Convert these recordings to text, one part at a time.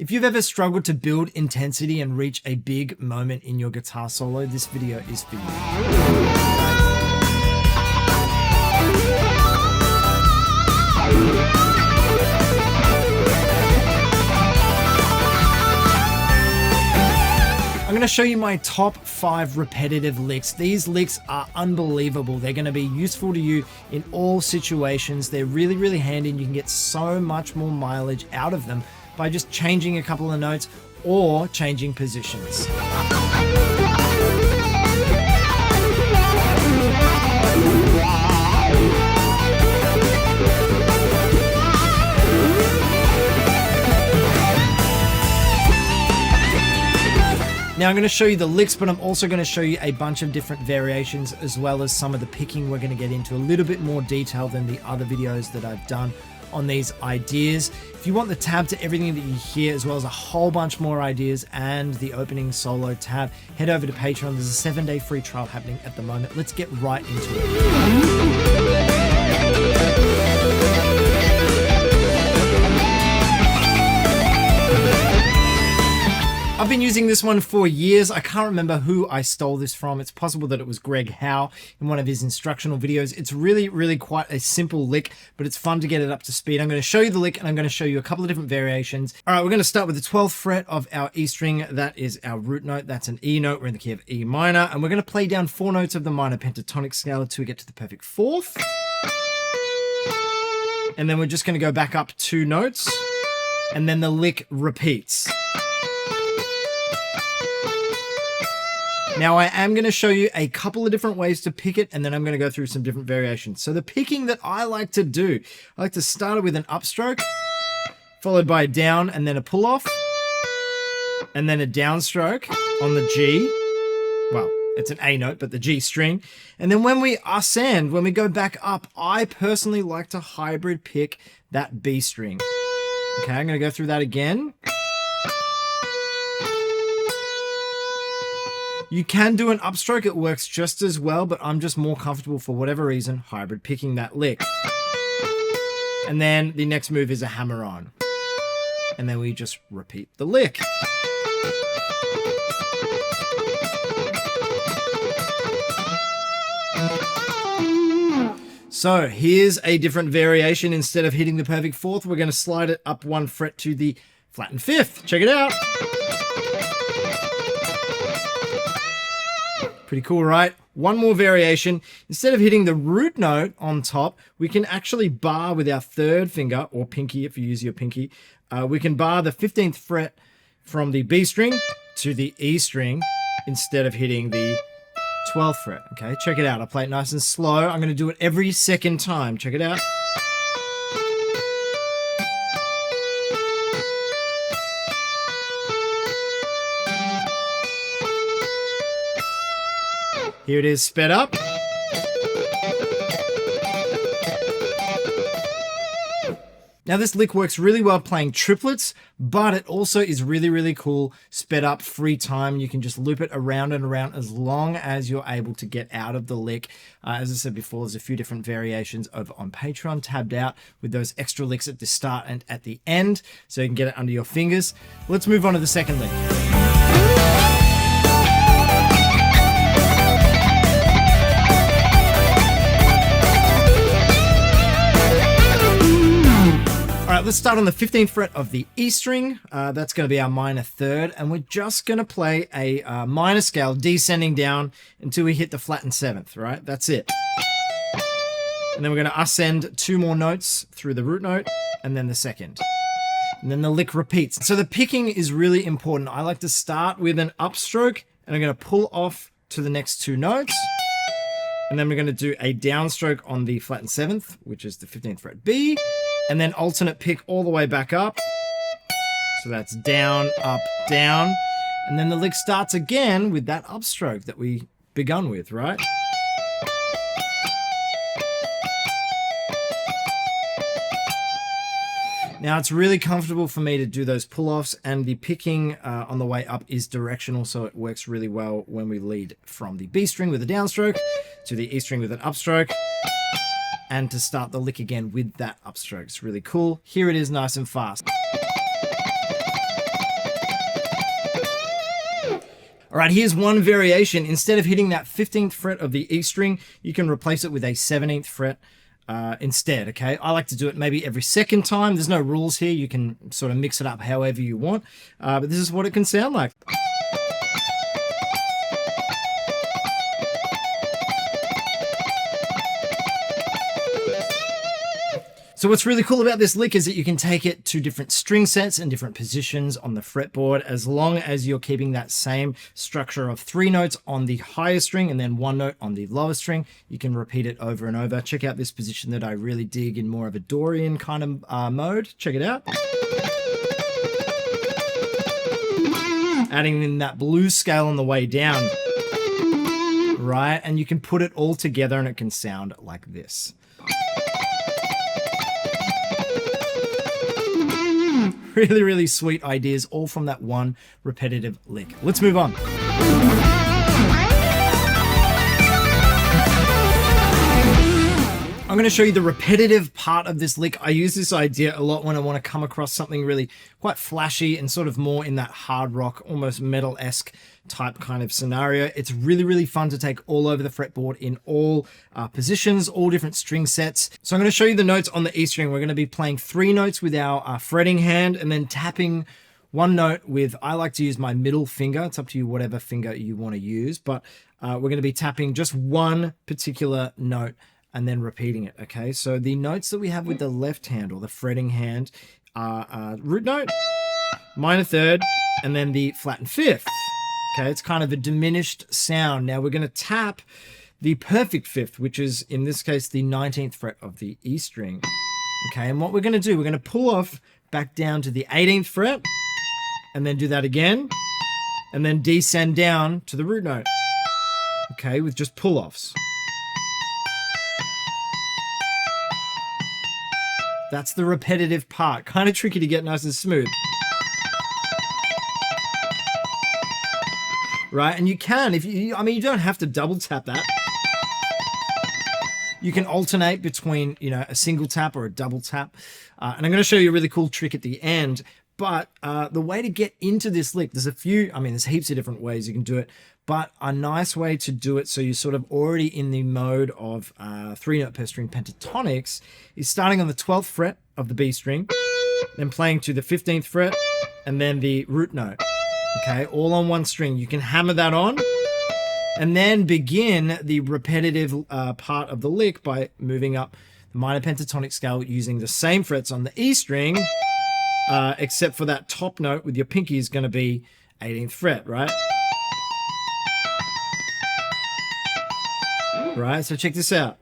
If you've ever struggled to build intensity and reach a big moment in your guitar solo, this video is for you. I'm going to show you my top 5 repetitive licks. These licks are unbelievable. They're going to be useful to you in all situations. They're really, really handy, and you can get so much more mileage out of them by just changing a couple of notes or changing positions. Now I'm going to show you the licks, but I'm also going to show you a bunch of different variations as well as some of the picking. We're going to get into a little bit more detail than the other videos that I've done on these ideas. If you want the tab to everything that you hear, as well as a whole bunch more ideas and the opening solo tab, head over to Patreon. There's a 7-day free trial happening at the moment. Let's get right into it. I've been using this one for years. I can't remember who I stole this from. It's possible that it was Greg Howe in one of his instructional videos. It's really, really quite a simple lick, but it's fun to get it up to speed. I'm going to show you the lick and I'm going to show you a couple of different variations. All right, we're going to start with the 12th fret of our E string. That is our root note. That's an E note. We're in the key of E minor, and we're going to play down 4 notes of the minor pentatonic scale until we get to the perfect 4th. And then we're just going to go back up 2 notes, and then the lick repeats. Now I am going to show you a couple of different ways to pick it, and then I'm going to go through some different variations. So the picking that I like to do, I like to start it with an upstroke, followed by a down and then a pull off, and then a downstroke on the G. Well, it's an A note, but the G string. And then when we ascend, when we go back up, I personally like to hybrid pick that B string. Okay, I'm going to go through that again. You can do an upstroke, it works just as well, but I'm just more comfortable for whatever reason hybrid picking that lick. And then the next move is a hammer on. And then we just repeat the lick. So here's a different variation. Instead of hitting the perfect 4th, we're going to slide it up 1 fret to the flattened 5th. Check it out. Pretty cool, right? One more variation. Instead of hitting the root note on top, we can actually bar with our 3rd finger, or pinky if you use your pinky. We can bar the 15th fret from the B string to the E string instead of hitting the 12th fret. Okay, check it out. I'll play it nice and slow. I'm going to do it every second time. Check it out. Here it is sped up. Now this lick works really well playing triplets, but it also is really, really cool sped up free time. You can just loop it around and around as long as you're able to get out of the lick. As I said before, there's a few different variations over on Patreon tabbed out with those extra licks at the start and at the end, so you can get it under your fingers. Let's move on to the second lick. All right, let's start on the 15th fret of the E string. That's going to be our minor 3rd, and we're just going to play a minor scale descending down until we hit the flattened 7th, right? That's it. And then we're going to ascend 2 more notes through the root note, and then the 2nd. And then the lick repeats. So the picking is really important. I like to start with an upstroke, and I'm going to pull off to the next 2 notes. And then we're going to do a downstroke on the flattened 7th, which is the 15th fret B. And then alternate pick all the way back up. So that's down, up, down. And then the lick starts again with that upstroke that we begun with, right? Now it's really comfortable for me to do those pull-offs, and the picking on the way up is directional, so it works really well when we lead from the B string with a downstroke to the E string with an upstroke, and to start the lick again with that upstroke. It's really cool. Here it is nice and fast. All right, here's one variation. Instead of hitting that 15th fret of the E string, you can replace it with a 17th fret instead, okay? I like to do it maybe every second time. There's no rules here. You can sort of mix it up however you want, but this is what it can sound like. So what's really cool about this lick is that you can take it to different string sets and different positions on the fretboard, as long as you're keeping that same structure of 3 notes on the higher string and then 1 note on the lower string. You can repeat it over and over. Check out this position that I really dig in more of a Dorian kind of mode. Check it out. Adding in that blues scale on the way down, right? And you can put it all together and it can sound like this. Really, really sweet ideas, all from that one repetitive lick. Let's move on. I'm going to show you the repetitive part of this lick. I use this idea a lot when I want to come across something really quite flashy and sort of more in that hard rock, almost metal-esque type kind of scenario. It's really, really fun to take all over the fretboard in all positions, all different string sets. So I'm going to show you the notes on the E string. We're going to be playing 3 notes with our fretting hand and then tapping 1 note with, I like to use my middle finger. It's up to you, whatever finger you want to use, but we're going to be tapping just one particular note and then repeating it, okay? So the notes that we have with the left hand or the fretting hand are root note, minor third, and then the flattened 5th. Okay, it's kind of a diminished sound. Now we're going to tap the perfect 5th, which is in this case the 19th fret of the E string. Okay, and what we're going to do, we're going to pull off back down to the 18th fret, and then do that again, and then descend down to the root note. Okay, with just pull-offs. That's the repetitive part. Kind of tricky to get nice and smooth. Right, and you can, if you, I mean, you don't have to double tap that. You can alternate between, you know, a single tap or a double tap. And I'm going to show you a really cool trick at the end. But the way to get into this lick, there's a few, I mean, there's heaps of different ways you can do it. But a nice way to do it so you're sort of already in the mode of 3-note per string pentatonics is starting on the 12th fret of the B string, then playing to the 15th fret, and then the root note. Okay, all on one string. You can hammer that on and then begin the repetitive part of the lick by moving up the minor pentatonic scale using the same frets on the E string, except for that top note with your pinky is going to be 18th fret, right? Right, so check this out.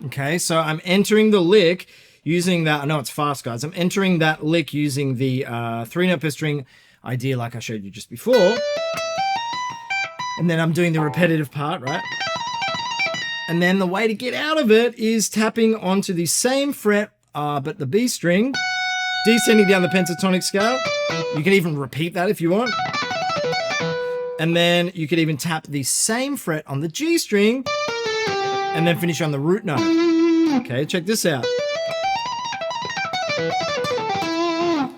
Okay, so I'm entering the lick using that. I know it's fast, guys. I'm entering that lick using the 3-note per string idea like I showed you just before. And then I'm doing the repetitive part, right? And then the way to get out of it is tapping onto the same fret, but the B string, descending down the pentatonic scale. You can even repeat that if you want. And then you could even tap the same fret on the G string and then finish on the root note. Okay, check this out.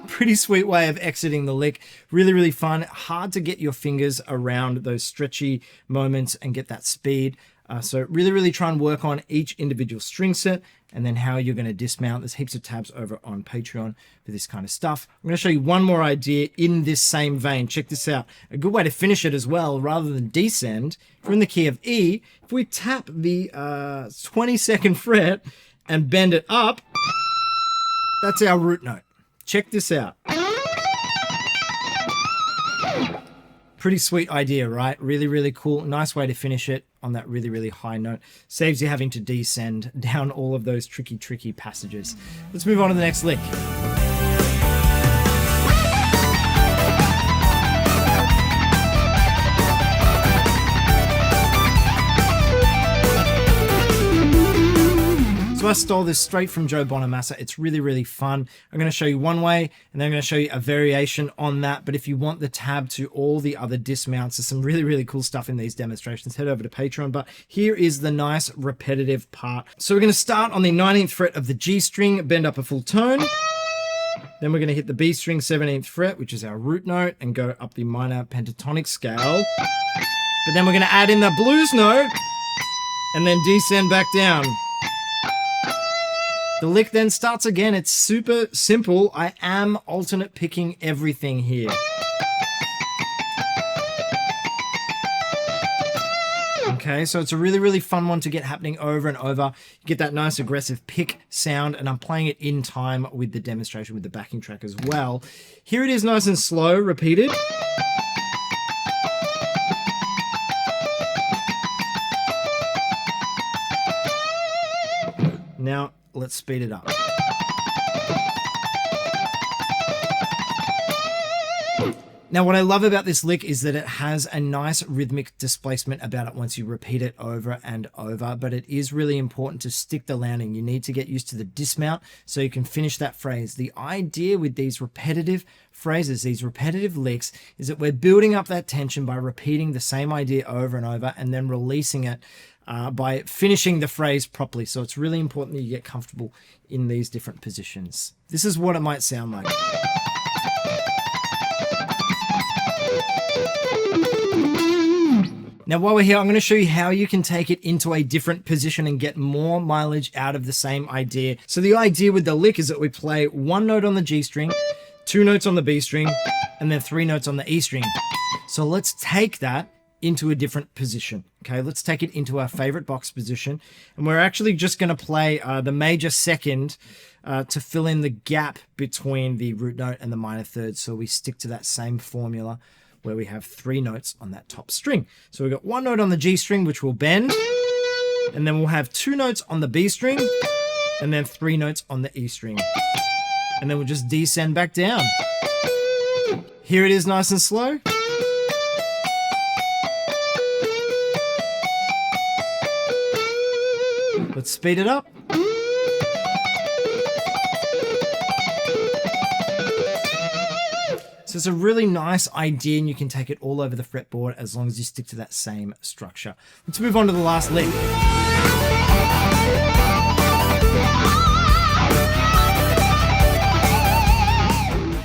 Pretty sweet way of exiting the lick. Really, really fun. Hard to get your fingers around those stretchy moments and get that speed. So really, really try and work on each individual string set and then how you're going to dismount. There's heaps of tabs over on Patreon for this kind of stuff. I'm going to show you one more idea in this same vein. Check this out. A good way to finish it as well, rather than descend, if we're in the key of E, if we tap the 22nd fret and bend it up, that's our root note. Check this out. Pretty sweet idea, right? Really, really cool. Nice way to finish it on that really, really high note. Saves you having to descend down all of those tricky, tricky passages. Let's move on to the next lick. So I stole this straight from Joe Bonamassa. It's really, really fun. I'm going to show you one way, and then I'm going to show you a variation on that. But if you want the tab to all the other dismounts, there's some really, really cool stuff in these demonstrations. Head over to Patreon. But here is the nice repetitive part. So we're going to start on the 19th fret of the G string, bend up a full tone. Then we're going to hit the B string 17th fret, which is our root note, and go up the minor pentatonic scale. But then we're going to add in the blues note and then descend back down. The lick then starts again. It's super simple. I am alternate picking everything here. Okay, so it's a really, really fun one to get happening over and over. You get that nice aggressive pick sound, and I'm playing it in time with the demonstration with the backing track as well. Here it is nice and slow, repeated. Now, let's speed it up. Now, what I love about this lick is that it has a nice rhythmic displacement about it once you repeat it over and over, but it is really important to stick the landing. You need to get used to the dismount so you can finish that phrase. The idea with these repetitive phrases, these repetitive licks, is that we're building up that tension by repeating the same idea over and over and then releasing it by finishing the phrase properly. So it's really important that you get comfortable in these different positions. This is what it might sound like. Now, while we're here, I'm going to show you how you can take it into a different position and get more mileage out of the same idea. So the idea with the lick is that we play one note on the G string, 2 notes on the B string, and then 3 notes on the E string. So let's take that into a different position. Okay, let's take it into our favorite box position. And we're actually just going to play the major second to fill in the gap between the root note and the minor third. So we stick to that same formula where we have 3 notes on that top string. So we've got 1 note on the G string, which will bend, and then we'll have 2 notes on the B string, and then 3 notes on the E string. And then we'll just descend back down. Here it is nice and slow. Let's speed it up. So it's a really nice idea, and you can take it all over the fretboard as long as you stick to that same structure. Let's move on to the last lick.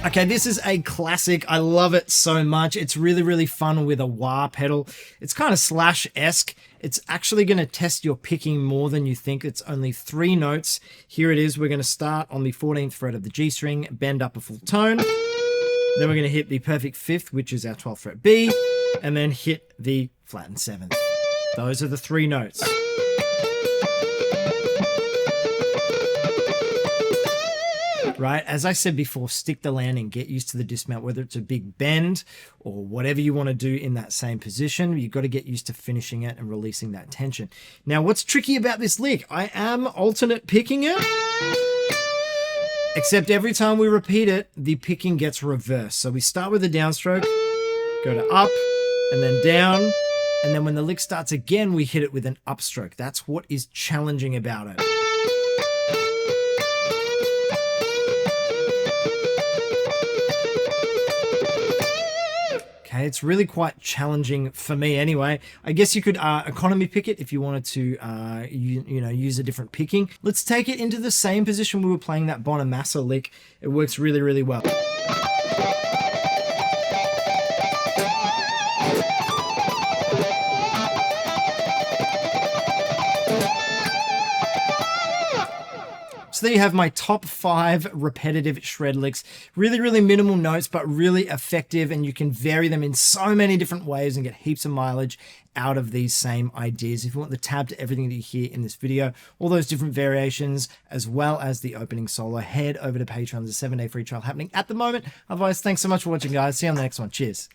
Okay, this is a classic. I love it so much. It's really, really fun with a wah pedal. It's kind of Slash-esque. It's actually going to test your picking more than you think. It's only 3 notes. Here it is. We're going to start on the 14th fret of the G string, bend up a full tone. Then we're going to hit the perfect 5th, which is our 12th fret B, and then hit the flattened 7th. Those are the 3 notes. Right, as I said before, stick the landing, get used to the dismount, whether it's a big bend or whatever you want to do in that same position. You've got to get used to finishing it and releasing that tension. Now, what's tricky about this lick? I am alternate picking it. Except every time we repeat it, the picking gets reversed. So we start with a downstroke, go to up, and then down. And then when the lick starts again, we hit it with an upstroke. That's what is challenging about it. Okay, it's really quite challenging for me anyway. I guess you could economy pick it if you wanted to use a different picking. Let's take it into the same position we were playing that Bonamassa lick. It works really, really well. So there you have my top 5 repetitive shred licks. Really, really minimal notes, but really effective, and you can vary them in so many different ways and get heaps of mileage out of these same ideas. If you want the tab to everything that you hear in this video, all those different variations, as well as the opening solo, head over to Patreon. There's a 7-day free trial happening at the moment. Otherwise, thanks so much for watching, guys. See you on the next one. Cheers.